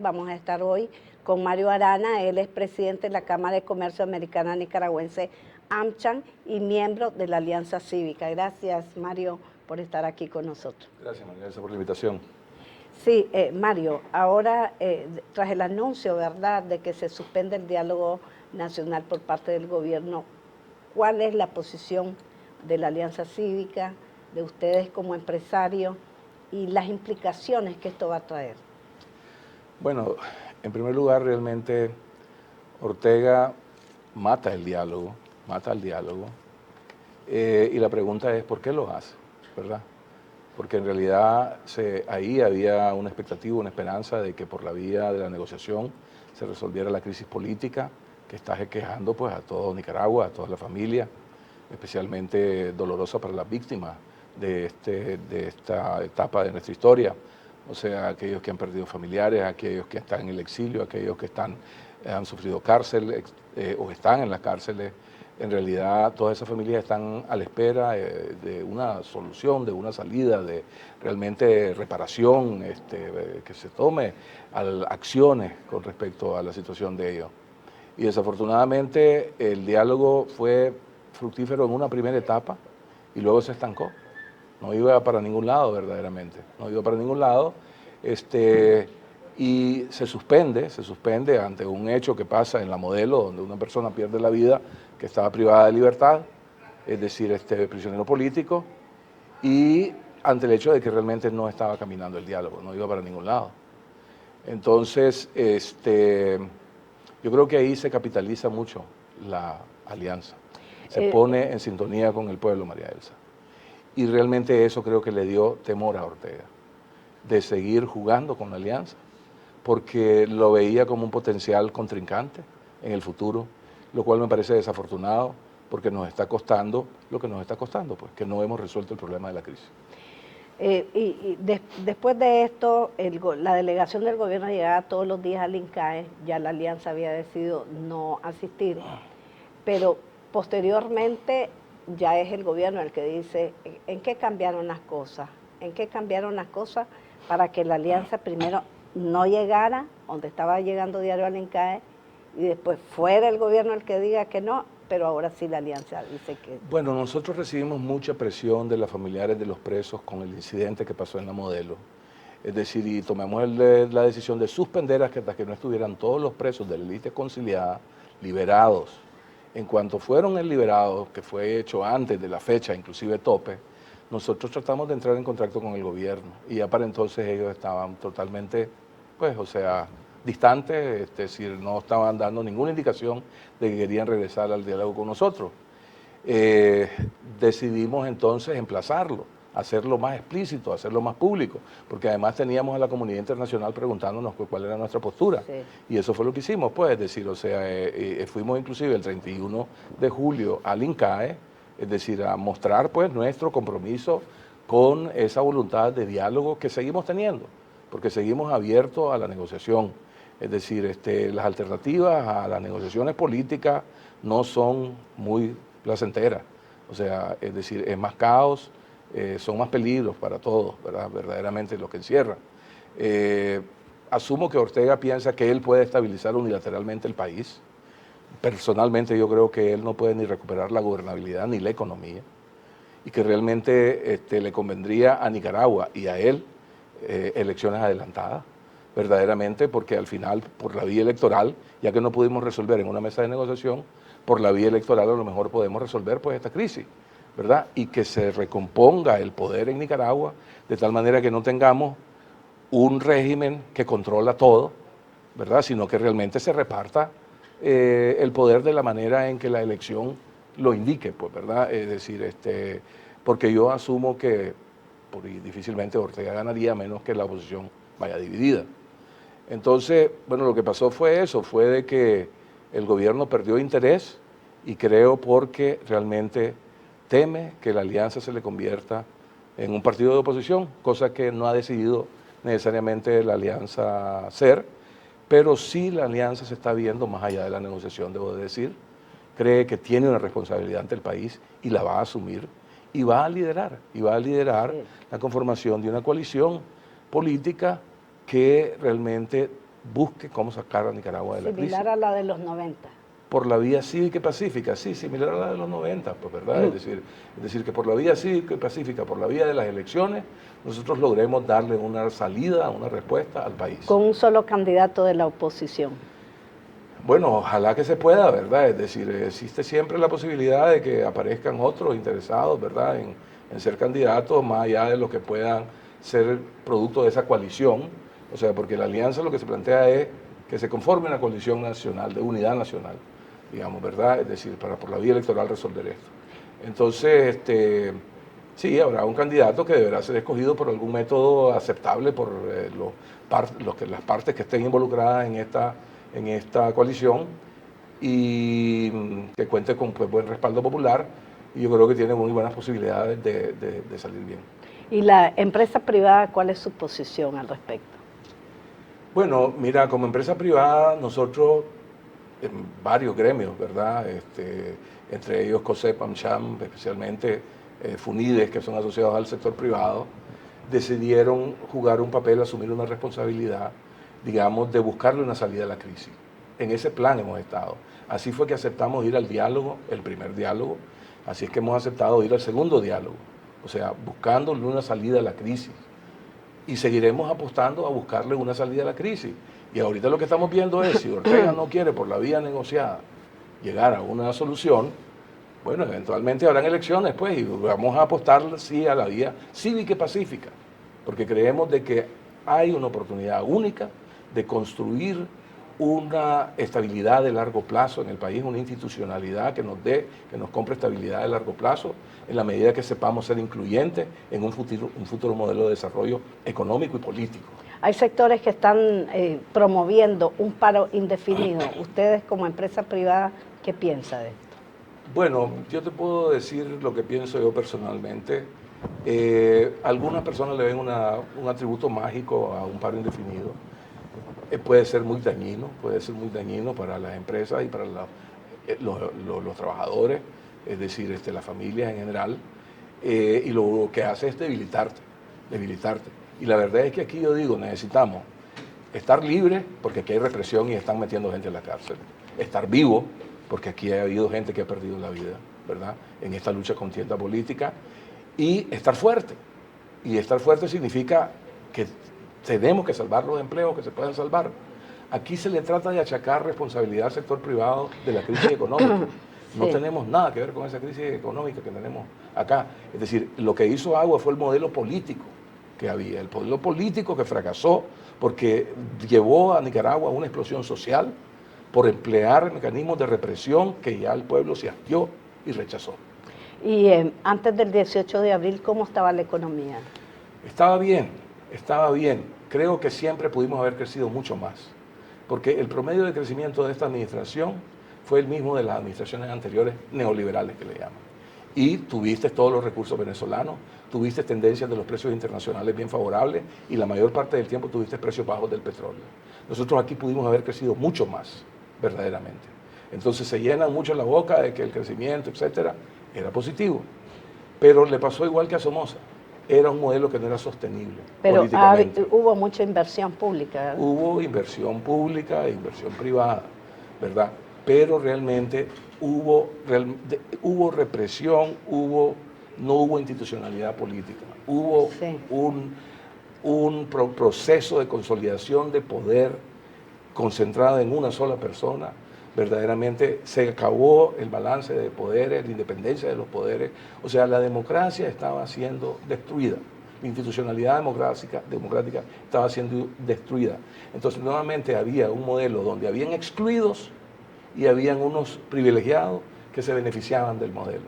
Vamos a estar hoy con Mario Arana, él es presidente de la Cámara de Comercio Americana Nicaragüense, AmCham, y miembro de la Alianza Cívica. Gracias, Mario, por estar aquí con nosotros. Gracias, María Elsa, por la invitación. Sí, Mario, ahora tras el anuncio, ¿verdad?, de que se suspende el diálogo nacional por parte del gobierno, ¿cuál es la posición de la Alianza Cívica, de ustedes como empresarios y las implicaciones que esto va a traer? Bueno, en primer lugar, realmente Ortega mata el diálogo, y la pregunta es, ¿por qué lo hace? ¿Verdad? Porque en realidad ahí había una expectativa, una esperanza de que por la vía de la negociación se resolviera la crisis política que está quejando pues, a todo Nicaragua, a toda la familia, especialmente dolorosa para las víctimas de esta etapa de nuestra historia. O sea, aquellos que han perdido familiares, aquellos que están en el exilio, aquellos que han sufrido cárcel o están en las cárceles. En realidad, todas esas familias están a la espera de una solución, de una salida, de realmente reparación, que se tome acciones con respecto a la situación de ellos. Y desafortunadamente el diálogo fue fructífero en una primera etapa y luego se estancó. No iba para ningún lado verdaderamente, no iba para ningún lado. Y se suspende ante un hecho que pasa en la Modelo, donde una persona pierde la vida, que estaba privada de libertad, es decir, prisionero político, y ante el hecho de que realmente no estaba caminando el diálogo, no iba para ningún lado. Entonces, yo creo que ahí se capitaliza mucho la alianza, se pone en sintonía con el pueblo, María Elsa. Y realmente eso creo que le dio temor a Ortega, de seguir jugando con la alianza, porque lo veía como un potencial contrincante en el futuro, lo cual me parece desafortunado, porque nos está costando lo que nos está costando, pues que no hemos resuelto el problema de la crisis. Después de esto, la delegación del gobierno llegaba todos los días al INCAE, ya la alianza había decidido no asistir, pero posteriormente ya es el gobierno el que dice en qué cambiaron las cosas, para que la alianza primero no llegara donde estaba llegando diario al INCAE y después fuera el gobierno el que diga que no, pero ahora sí la alianza dice que... Bueno, nosotros recibimos mucha presión de los familiares de los presos con el incidente que pasó en la Modelo. Es decir, y tomamos la decisión de suspender hasta que no estuvieran todos los presos de la élite conciliada liberados. En cuanto fueron liberados, que fue hecho antes de la fecha, inclusive tope, nosotros tratamos de entrar en contacto con el gobierno y ya para entonces ellos estaban totalmente, pues, o sea, distantes, es decir, no estaban dando ninguna indicación de que querían regresar al diálogo con nosotros. Decidimos entonces emplazarlo, hacerlo más explícito, hacerlo más público, porque además teníamos a la comunidad internacional preguntándonos cuál era nuestra postura. Sí. Y eso fue lo que hicimos, pues, es decir, o sea, fuimos inclusive el 31 de julio al INCAE, es decir, a mostrar pues nuestro compromiso con esa voluntad de diálogo que seguimos teniendo, porque seguimos abiertos a la negociación. Es decir, las alternativas a las negociaciones políticas no son muy placenteras. O sea, es decir, es más caos, son más peligros para todos, ¿verdad? Verdaderamente lo que encierra. Asumo que Ortega piensa que él puede estabilizar unilateralmente el país. Personalmente yo creo que él no puede ni recuperar la gobernabilidad ni la economía y que realmente le convendría a Nicaragua y a él elecciones adelantadas, verdaderamente, porque al final, por la vía electoral, ya que no pudimos resolver en una mesa de negociación, por la vía electoral a lo mejor podemos resolver pues esta crisis, ¿verdad? Y que se recomponga el poder en Nicaragua de tal manera que no tengamos un régimen que controla todo, ¿verdad? Sino que realmente se reparta el poder de la manera en que la elección lo indique, pues, ¿verdad? Es decir, porque yo asumo que difícilmente Ortega ganaría a menos que la oposición vaya dividida. Entonces, bueno, lo que pasó fue eso, fue de que el gobierno perdió interés y creo porque realmente teme que la alianza se le convierta en un partido de oposición, cosa que no ha decidido necesariamente la alianza ser, pero sí la alianza se está viendo más allá de la negociación, debo decir, cree que tiene una responsabilidad ante el país y la va a asumir y va a liderar la conformación de una coalición política que realmente busque cómo sacar a Nicaragua de la crisis. Similar a la de los 90. Por la vía cívica y pacífica, sí, similar a la de los 90, pues, ¿verdad? Es decir, que por la vía cívica y pacífica, por la vía de las elecciones, nosotros logremos darle una salida, una respuesta al país. Con un solo candidato de la oposición. Bueno, ojalá que se pueda, ¿verdad? Es decir, existe siempre la posibilidad de que aparezcan otros interesados, ¿verdad?, en ser candidatos, más allá de los que puedan ser producto de esa coalición. O sea, porque la alianza lo que se plantea es que se conforme una coalición nacional, de unidad nacional, digamos, ¿verdad? Es decir, para por la vía electoral resolver esto. Entonces, sí, habrá un candidato que deberá ser escogido por algún método aceptable por las partes que estén involucradas en esta coalición y que cuente con pues, buen respaldo popular, y yo creo que tiene muy buenas posibilidades de salir bien. ¿Y la empresa privada cuál es su posición al respecto? Bueno, mira, como empresa privada nosotros en varios gremios, ¿verdad? Entre ellos COSEP, AmCham, especialmente FUNIDES, que son asociados al sector privado, decidieron jugar un papel, asumir una responsabilidad, digamos, de buscarle una salida a la crisis. En ese plan hemos estado. Así fue que aceptamos ir al diálogo, el primer diálogo, así es que hemos aceptado ir al segundo diálogo, o sea, buscándole una salida a la crisis. Y seguiremos apostando a buscarle una salida a la crisis. Y ahorita lo que estamos viendo es, si Ortega no quiere por la vía negociada llegar a una solución, bueno, eventualmente habrán elecciones, pues, y vamos a apostar, sí, a la vía cívica y pacífica, porque creemos de que hay una oportunidad única de construir una estabilidad de largo plazo en el país, una institucionalidad que nos compre estabilidad de largo plazo, en la medida que sepamos ser incluyentes en un futuro modelo de desarrollo económico y político. Hay sectores que están promoviendo un paro indefinido. Ustedes como empresa privada, ¿qué piensan de esto? Bueno, yo te puedo decir lo que pienso yo personalmente. Algunas personas le ven un atributo mágico a un paro indefinido. Puede ser muy dañino para las empresas y para los trabajadores, es decir, las familias en general, y lo que hace es debilitarte. Y la verdad es que aquí yo digo, necesitamos estar libres, porque aquí hay represión y están metiendo gente en la cárcel, estar vivo, porque aquí ha habido gente que ha perdido la vida, ¿verdad?, en esta lucha contienda política, y estar fuerte. Y estar fuerte significa que tenemos que salvar los empleos que se puedan salvar. Aquí se le trata de achacar responsabilidad al sector privado de la crisis económica. No tenemos nada que ver con esa crisis económica que tenemos acá. Es decir, lo que hizo agua fue el modelo político que había, el modelo político que fracasó porque llevó a Nicaragua a una explosión social por emplear mecanismos de represión que ya el pueblo se hastió y rechazó. Y antes del 18 de abril, ¿cómo estaba la economía? Estaba bien. Creo que siempre pudimos haber crecido mucho más, porque el promedio de crecimiento de esta administración fue el mismo de las administraciones anteriores neoliberales que le llaman. Y tuviste todos los recursos venezolanos, tuviste tendencias de los precios internacionales bien favorables y la mayor parte del tiempo tuviste precios bajos del petróleo. Nosotros aquí pudimos haber crecido mucho más, verdaderamente. Entonces se llenan mucho la boca de que el crecimiento, etcétera, era positivo, pero le pasó igual que a Somoza. Era un modelo que no era sostenible. Pero hubo mucha inversión pública, ¿verdad? Hubo inversión pública e inversión privada, ¿verdad? Pero realmente hubo represión, no hubo institucionalidad política. Hubo un proceso de consolidación de poder concentrado en una sola persona. Verdaderamente se acabó el balance de poderes, la independencia de los poderes. O sea, la democracia estaba siendo destruida, la institucionalidad democrática estaba siendo destruida. Entonces, nuevamente había un modelo donde habían excluidos y habían unos privilegiados que se beneficiaban del modelo.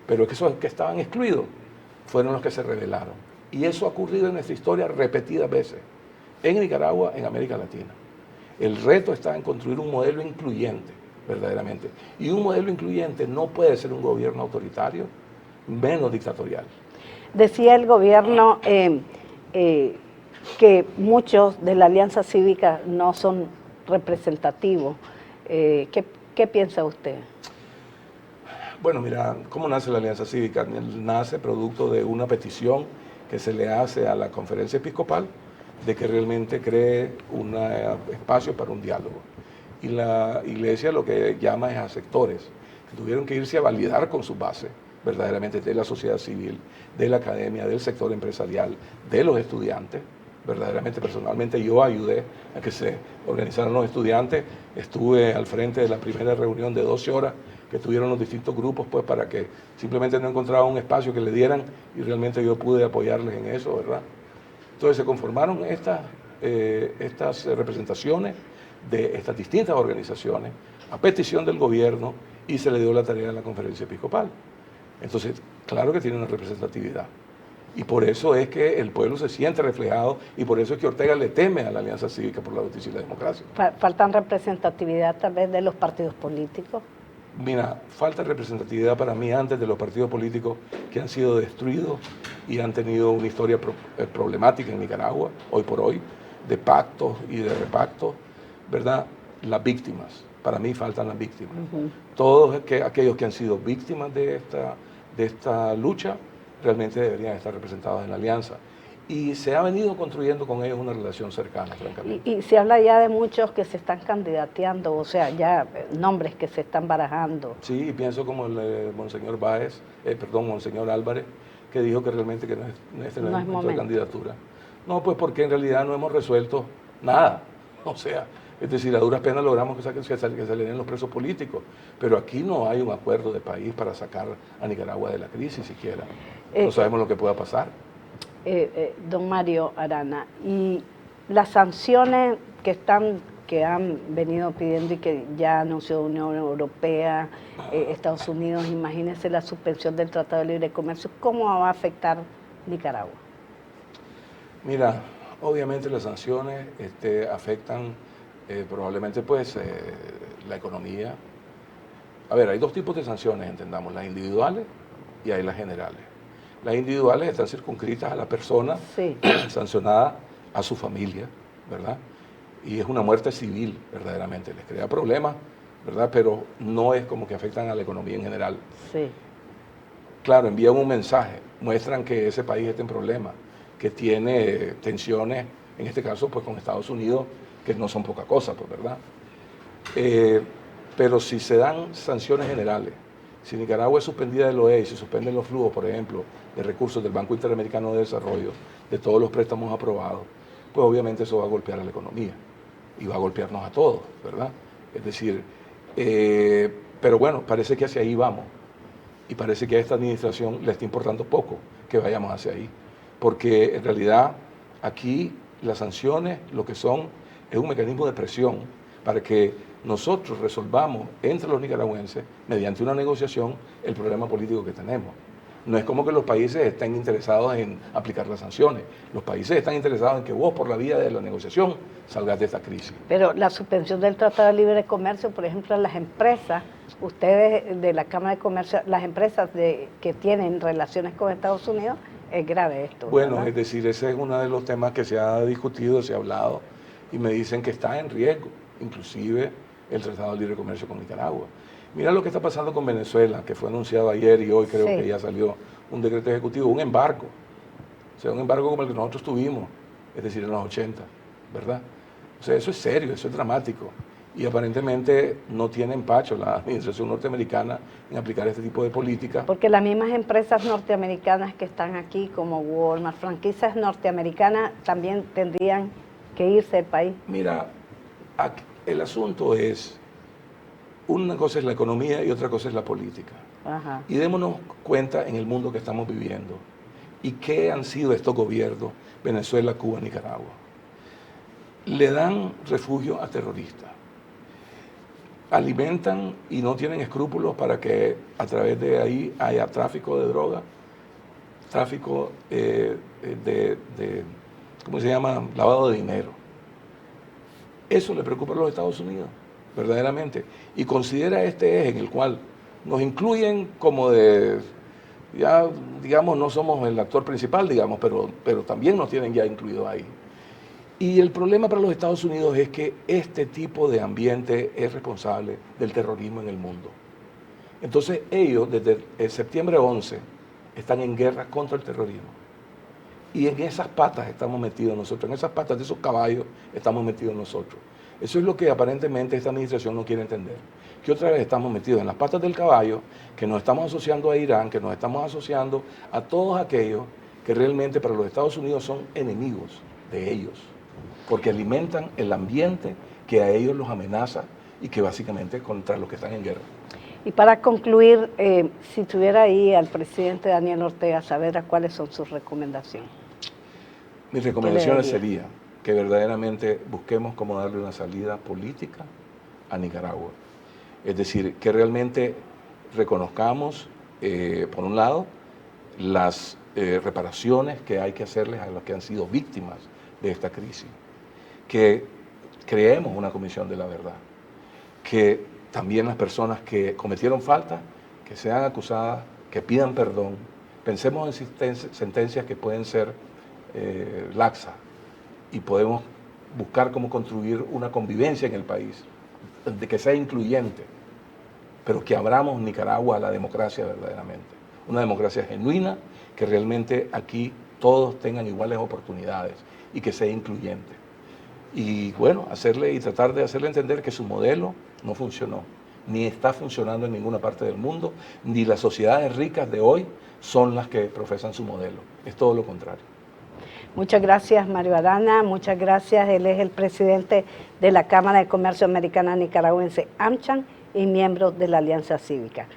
Pero esos que estaban excluidos fueron los que se rebelaron. Y eso ha ocurrido en nuestra historia repetidas veces, en Nicaragua, en América Latina. El reto está en construir un modelo incluyente, verdaderamente. Y un modelo incluyente no puede ser un gobierno autoritario, menos dictatorial. Decía el gobierno que muchos de la Alianza Cívica no son representativos. ¿Qué piensa usted? Bueno, mira, ¿cómo nace la Alianza Cívica? Nace producto de una petición que se le hace a la Conferencia Episcopal de que realmente cree un espacio para un diálogo. Y la Iglesia lo que llama es a sectores que tuvieron que irse a validar con sus bases, verdaderamente, de la sociedad civil, de la academia, del sector empresarial, de los estudiantes. Verdaderamente, personalmente, yo ayudé a que se organizaran los estudiantes. Estuve al frente de la primera reunión de 12 horas que tuvieron los distintos grupos, pues para que simplemente no encontraban un espacio que le dieran y realmente yo pude apoyarles en eso, ¿verdad? Entonces se conformaron estas representaciones de estas distintas organizaciones a petición del gobierno y se le dio la tarea a la conferencia episcopal. Entonces, claro que tiene una representatividad. Y por eso es que el pueblo se siente reflejado y por eso es que Ortega le teme a la Alianza Cívica por la Justicia y la Democracia. ¿Faltan representatividad tal vez de los partidos políticos? Mira, falta representatividad para mí antes de los partidos políticos que han sido destruidos y han tenido una historia problemática en Nicaragua, hoy por hoy, de pactos y de repactos, ¿verdad? Las víctimas, para mí faltan las víctimas. Todos aquellos que han sido víctimas de esta lucha realmente deberían estar representados en la alianza. Y se ha venido construyendo con ellos una relación cercana, francamente. Y se habla ya de muchos que se están candidateando, o sea, ya nombres que se están barajando. Sí, y pienso como el Monseñor Monseñor Álvarez, que dijo que realmente que no es momento de candidatura. No, pues porque en realidad no hemos resuelto nada. O sea, es decir, a duras penas logramos que se le den los presos políticos, pero aquí no hay un acuerdo de país para sacar a Nicaragua de la crisis siquiera. No sabemos lo que pueda pasar. Don Mario Arana, y las sanciones que han venido pidiendo y que ya anunció Unión Europea, Estados Unidos, imagínense la suspensión del Tratado de Libre Comercio, ¿cómo va a afectar Nicaragua? Mira, obviamente las sanciones afectan probablemente pues la economía. A ver, hay dos tipos de sanciones, entendamos, las individuales y hay las generales. Las individuales están circunscritas a la persona sancionada, a su familia, ¿verdad? Y es una muerte civil, verdaderamente. Les crea problemas, ¿verdad? Pero no es como que afectan a la economía en general. Sí. Claro, envían un mensaje, muestran que ese país está en problemas, que tiene tensiones, en este caso, pues con Estados Unidos, que no son poca cosa, pues, ¿verdad? Pero si se dan sanciones generales, si Nicaragua es suspendida del OE y se suspenden los flujos, por ejemplo, de recursos del Banco Interamericano de Desarrollo, de todos los préstamos aprobados, pues obviamente eso va a golpear a la economía y va a golpearnos a todos, ¿verdad? Es decir, pero bueno, parece que hacia ahí vamos y parece que a esta administración le está importando poco que vayamos hacia ahí, porque en realidad aquí las sanciones lo que son es un mecanismo de presión para que nosotros resolvamos entre los nicaragüenses, mediante una negociación, el problema político que tenemos. No es como que los países estén interesados en aplicar las sanciones. Los países están interesados en que vos, por la vía de la negociación, salgas de esta crisis. Pero la suspensión del Tratado de Libre Comercio, por ejemplo, las empresas, ustedes de la Cámara de Comercio, las empresas que tienen relaciones con Estados Unidos, es grave esto. Bueno, ¿verdad? es decir, ese es uno de los temas que se ha discutido, se ha hablado, y me dicen que está en riesgo, inclusive el Tratado de Libre Comercio con Nicaragua. Mira lo que está pasando con Venezuela, que fue anunciado ayer y hoy creo que ya salió un decreto ejecutivo, un embargo. O sea, un embargo como el que nosotros tuvimos, es decir, en los 80, ¿verdad? O sea, eso es serio, eso es dramático. Y aparentemente no tiene empacho la administración norteamericana en aplicar este tipo de políticas. Porque las mismas empresas norteamericanas que están aquí, como Walmart, franquicias norteamericanas, también tendrían que irse del país. Mira, el asunto es, una cosa es la economía y otra cosa es la política. Ajá. Y démonos cuenta en el mundo que estamos viviendo y qué han sido estos gobiernos, Venezuela, Cuba, Nicaragua. Le dan refugio a terroristas, alimentan y no tienen escrúpulos para que a través de ahí haya tráfico de droga, tráfico ¿cómo se llama? Lavado de dinero. Eso le preocupa a los Estados Unidos, verdaderamente. Y considera este eje en el cual nos incluyen como ya digamos, no somos el actor principal, digamos, pero también nos tienen ya incluidos ahí. Y el problema para los Estados Unidos es que este tipo de ambiente es responsable del terrorismo en el mundo. Entonces ellos, desde el septiembre 11, están en guerra contra el terrorismo. Y en esas patas estamos metidos nosotros, en esas patas de esos caballos estamos metidos nosotros. Eso es lo que aparentemente esta administración no quiere entender. Que otra vez estamos metidos en las patas del caballo, que nos estamos asociando a Irán, que nos estamos asociando a todos aquellos que realmente para los Estados Unidos son enemigos de ellos, porque alimentan el ambiente que a ellos los amenaza y que básicamente contra los que están en guerra. Y para concluir, si tuviera ahí al presidente Daniel Ortega, saber a cuáles son sus recomendaciones. Mis recomendaciones serían que verdaderamente busquemos cómo darle una salida política a Nicaragua. Es decir, que realmente reconozcamos, por un lado, las reparaciones que hay que hacerles a los que han sido víctimas de esta crisis, que creemos una comisión de la verdad, que también las personas que cometieron falta, que sean acusadas, que pidan perdón, pensemos en sentencias que pueden ser laxas y podemos buscar cómo construir una convivencia en el país, de que sea incluyente, pero que abramos Nicaragua a la democracia verdaderamente, una democracia genuina, que realmente aquí todos tengan iguales oportunidades y que sea incluyente. Y bueno, tratar de hacerle entender que su modelo no funcionó, ni está funcionando en ninguna parte del mundo, ni las sociedades ricas de hoy son las que profesan su modelo, es todo lo contrario. Muchas gracias, Mario Arana, muchas gracias. Él es el presidente de la Cámara de Comercio Americana Nicaragüense, AmCham, y miembro de la Alianza Cívica.